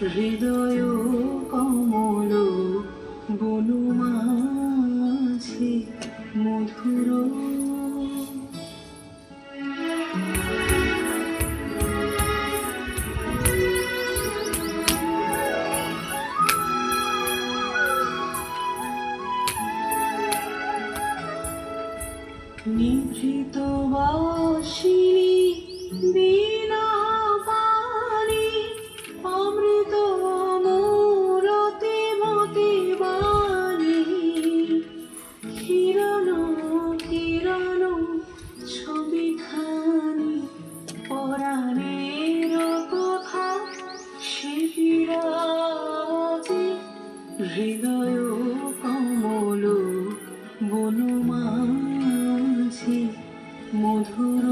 হৃদয় কমল বনমাঝি মধুর। নিভৃত বাসিনী বীণা পানি অমৃত মূরতি মতি বাণী। কিরণ কিরণ ছবিখানি পরাণের কথা সে বিরাজে। হৃদয় কমল বনমাঝি মধুর।